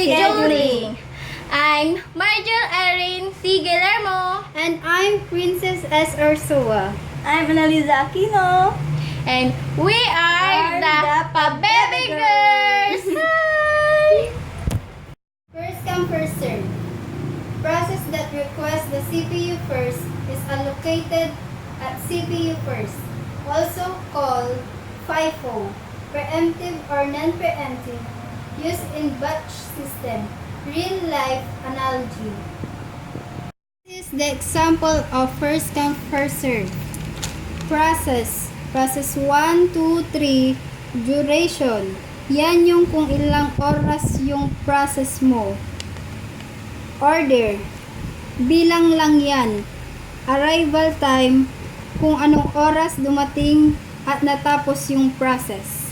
scheduling. I'm Marjel Erin C. Guillermo. And I'm Princess S. Ursula. I'm Annalisa Aquino. And we are the Pabebe Girls! Hi! First come, first serve. Process that requests the CPU first is allocated at CPU first, also called FIFO, preemptive or non-preemptive, used in batch system, real-life analogy. This is the example of first come, first serve. Process 1, 2, 3, duration. Yan yung kung ilang oras yung process mo. Order, bilang lang yan. Arrival time, kung anong oras dumating at natapos yung process.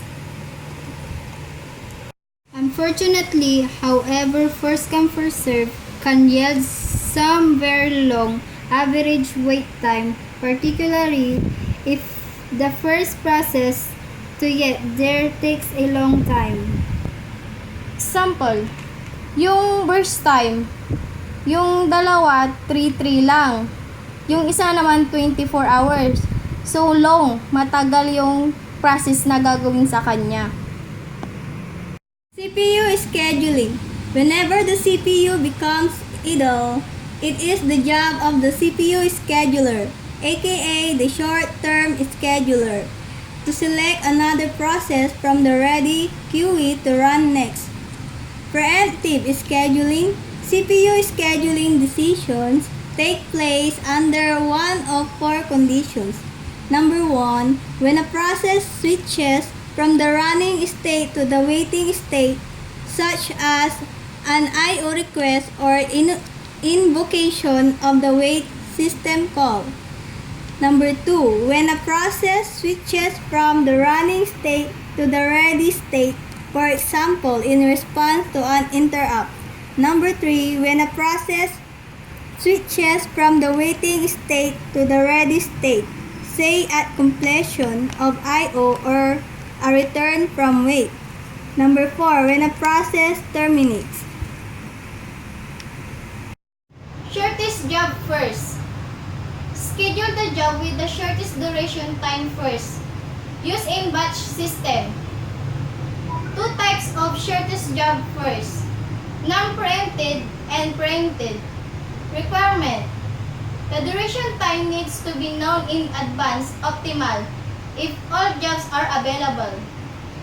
Unfortunately, however, first come first serve can yield some very long average wait time, particularly if the first process to get there takes a long time. Example, yung burst time, yung dalawa 3-3 lang. Yung isa naman 24 hours. So long, matagal yung process na gagawin sa kanya. CPU scheduling. Whenever the CPU becomes idle, it is the job of the CPU scheduler, aka the short-term scheduler, to select another process from the ready queue to run next. Preemptive scheduling. CPU scheduling decisions take place under one of four conditions. Number 1, when a process switches from the running state to the waiting state, such as an IO request or invocation of the wait system call. Number 2, when a process switches from the running state to the ready state, for example, in response to an interrupt. Number 3, when a process switches from the waiting state to the ready state, say at completion of IO or a return from wait. Number 4, when a process terminates. Shortest job first. Schedule the job with the shortest duration time first. Use in batch system. Two types of shortest job first. Non-preempted and preempted. Requirement. The duration time needs to be known in advance, optimal, if all jobs are available.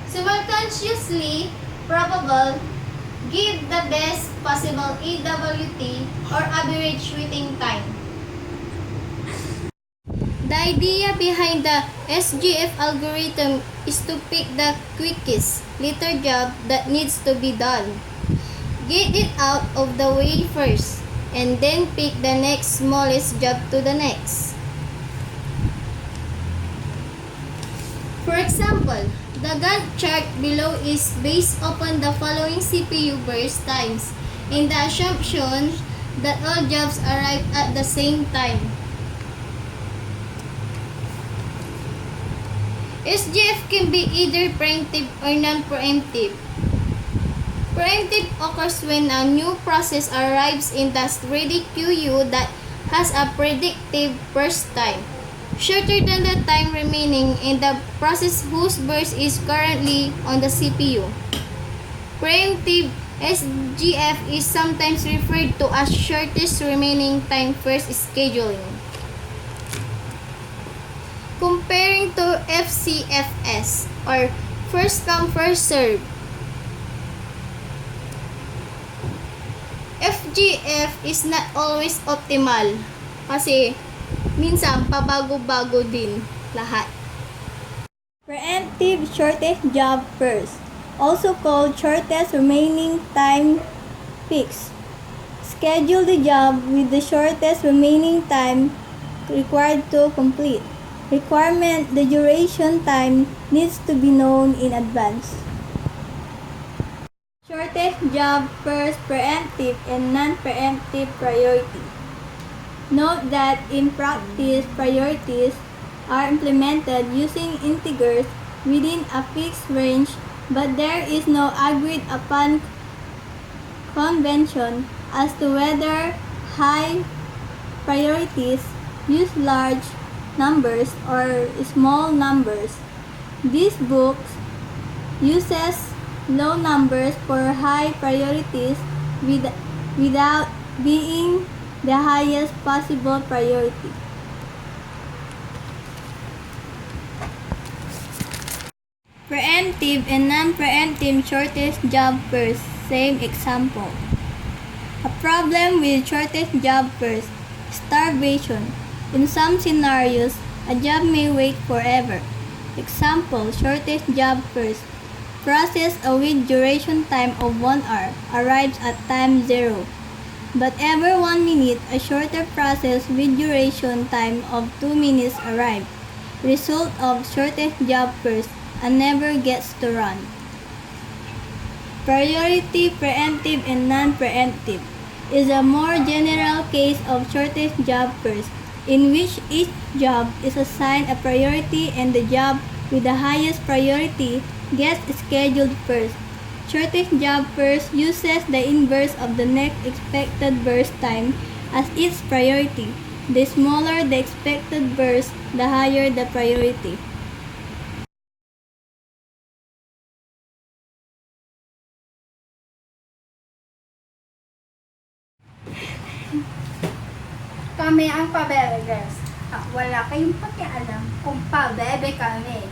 Simultaneously probable, give the best possible EWT or average waiting time. The idea behind the SGF algorithm is to pick the quickest little job that needs to be done. Get it out of the way first, and then pick the next smallest job to the next. For example, the Gantt chart below is based upon the following CPU burst times in the assumption that all jobs arrive at the same time. SGF can be either preemptive or non-preemptive. Preemptive occurs when a new process arrives in the ready queue that has a predictive burst time, shorter than the time remaining in the process whose burst is currently on the CPU. Preemptive SGF is sometimes referred to as shortest remaining time first scheduling. Comparing to FCFS or first come first serve, FGF is not always optimal kasi minsan pabago-bago din lahat. Preemptive shortest job first, also called shortest remaining time fixed. Schedule the job with the shortest remaining time required to complete. Requirement: the duration time needs to be known in advance. Shortest job first, preemptive and non-preemptive priority. Note that in practice, priorities are implemented using integers within a fixed range, but there is no agreed upon convention as to whether high priorities use large numbers or small numbers. This book uses low numbers for high priorities without being the highest possible priority. Preemptive and non-preemptive shortest job first. Same example. A problem with shortest job first. Starvation. In some scenarios, a job may wait forever. Example, shortest job first. Process with duration time of 1 hour arrives at time 0. But every 1 minute, a shorter process with duration time of 2 minutes arrives. Result of shortest job first and never gets to run. Priority, preemptive, and non-preemptive is a more general case of shortest job first, in which each job is assigned a priority and the job with the highest priority gets scheduled first. Shortest job first uses the inverse of the next expected burst time as its priority. The smaller the expected burst, the higher the priority. Kami ang pabebers. Wala kayong pakialam kung pabebe kami.